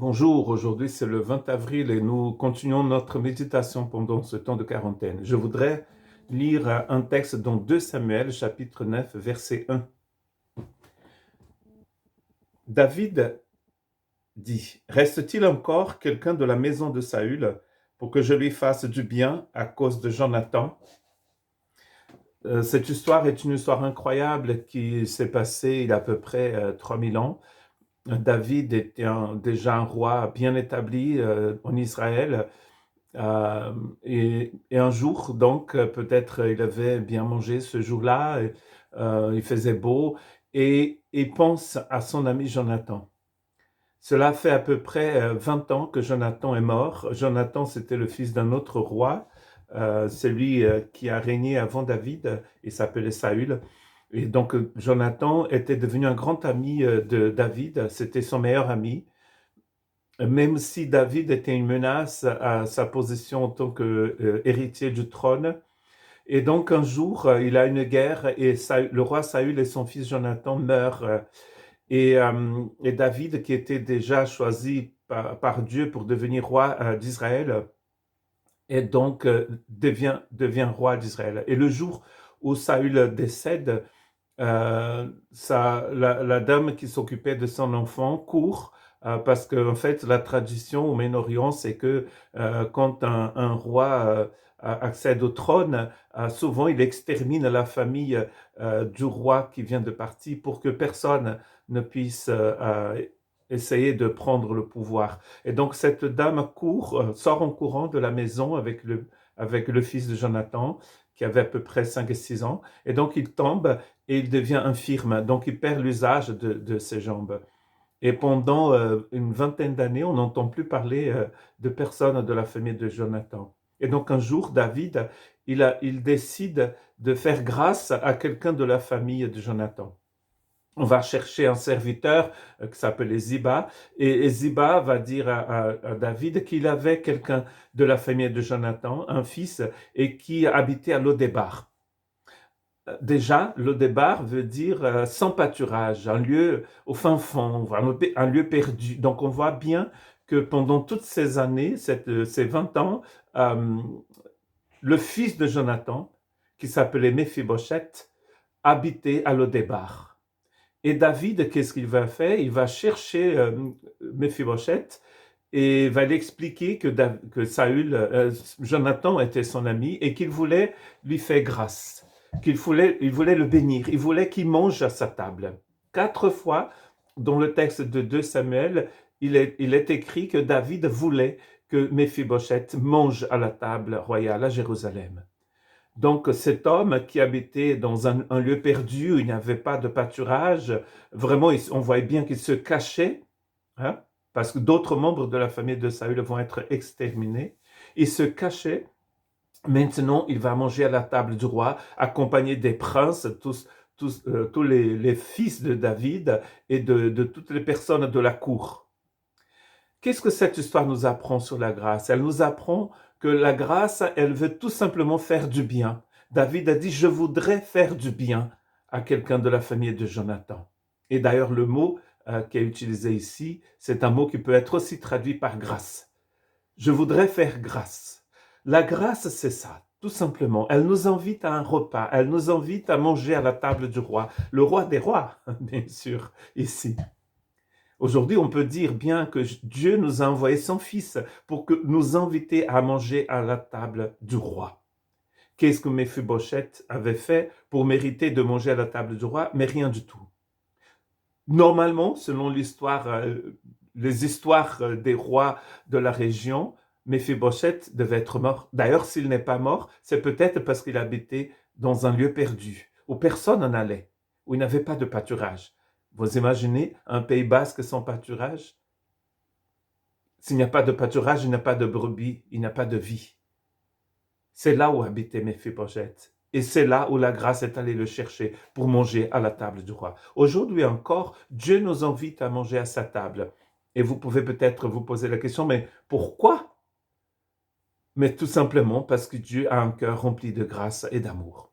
Bonjour, aujourd'hui c'est le 20 avril et nous continuons notre méditation pendant ce temps de quarantaine. Je voudrais lire un texte dans 2 Samuel, chapitre 9, verset 1. David dit, « Reste-t-il encore quelqu'un de la maison de Saül pour que je lui fasse du bien à cause de Jonathan ?» Cette histoire est une histoire incroyable qui s'est passée il y a à peu près 3000 ans. David était déjà un roi bien établi en Israël. Et un jour, donc, peut-être il avait bien mangé ce jour-là, il faisait beau, et il pense à son ami Jonathan. Cela fait à peu près 20 ans que Jonathan est mort. Jonathan, c'était le fils d'un autre roi, celui qui a régné avant David, il s'appelait Saül. Et donc, Jonathan était devenu un grand ami de David, c'était son meilleur ami. Même si David était une menace à sa position en tant qu'héritier du trône. Et donc un jour, il a une guerre et le roi Saül et son fils Jonathan meurent. Et David, qui était déjà choisi par Dieu pour devenir roi d'Israël, et donc devient roi d'Israël. Et le jour où Saül décède, la dame qui s'occupait de son enfant court parce que en fait la tradition au Moyen-Orient c'est que quand un roi accède au trône, souvent il extermine la famille du roi qui vient de partir pour que personne ne puisse essayer de prendre le pouvoir. Et donc cette dame sort en courant de la maison avec le fils de Jonathan qui avait à peu près 5 et 6 ans, et donc il tombe et il devient infirme, donc il perd l'usage de ses jambes. Et pendant une vingtaine d'années, on n'entend plus parler de personne de la famille de Jonathan. Et donc un jour, David, il décide de faire grâce à quelqu'un de la famille de Jonathan. On va chercher un serviteur qui s'appelait Ziba, et Ziba va dire à David qu'il avait quelqu'un de la famille de Jonathan, un fils, et qui habitait à Lodébar. Déjà, Lodébar veut dire sans pâturage, un lieu au fin fond, un lieu perdu. Donc on voit bien que pendant toutes ces années, ces 20 ans, le fils de Jonathan, qui s'appelait Méphibosheth, habitait à Lodébar. Et David, qu'est-ce qu'il va faire? Il va chercher Méphibosheth et va lui expliquer que Jonathan était son ami et qu'il voulait lui faire grâce, il voulait le bénir, il voulait qu'il mange à sa table. 4 fois, dans le texte de 2 Samuel, il est écrit que David voulait que Méphibosheth mange à la table royale à Jérusalem. Donc cet homme qui habitait dans un lieu perdu où il n'y avait pas de pâturage, vraiment on voyait bien qu'il se cachait, hein, parce que d'autres membres de la famille de Saül vont être exterminés. Il se cachait. Maintenant, il va manger à la table du roi, accompagné des princes, tous les fils de David et de toutes les personnes de la cour. Qu'est-ce que cette histoire nous apprend sur la grâce? Elle nous apprend que la grâce, elle veut tout simplement faire du bien. David a dit, je voudrais faire du bien à quelqu'un de la famille de Jonathan. Et d'ailleurs, le mot qui est utilisé ici, c'est un mot qui peut être aussi traduit par grâce. Je voudrais faire grâce. La grâce, c'est ça, tout simplement. Elle nous invite à un repas, elle nous invite à manger à la table du roi, le roi des rois, bien sûr, ici. Aujourd'hui, on peut dire bien que Dieu nous a envoyé son Fils pour nous inviter à manger à la table du roi. Qu'est-ce que Méphibosheth avait fait pour mériter de manger à la table du roi? Mais rien du tout. Normalement, selon les histoires des rois de la région, Méphibosheth devait être mort. D'ailleurs, s'il n'est pas mort, c'est peut-être parce qu'il habitait dans un lieu perdu, où personne n'en allait, où il n'avait pas de pâturage. Vous imaginez un Pays basque sans pâturage? S'il n'y a pas de pâturage, il n'y a pas de brebis, il n'y a pas de vie. C'est là où habitait Méphibosheth. Et c'est là où la grâce est allée le chercher pour manger à la table du roi. Aujourd'hui encore, Dieu nous invite à manger à sa table. Et vous pouvez peut-être vous poser la question, mais pourquoi? Mais tout simplement parce que Dieu a un cœur rempli de grâce et d'amour.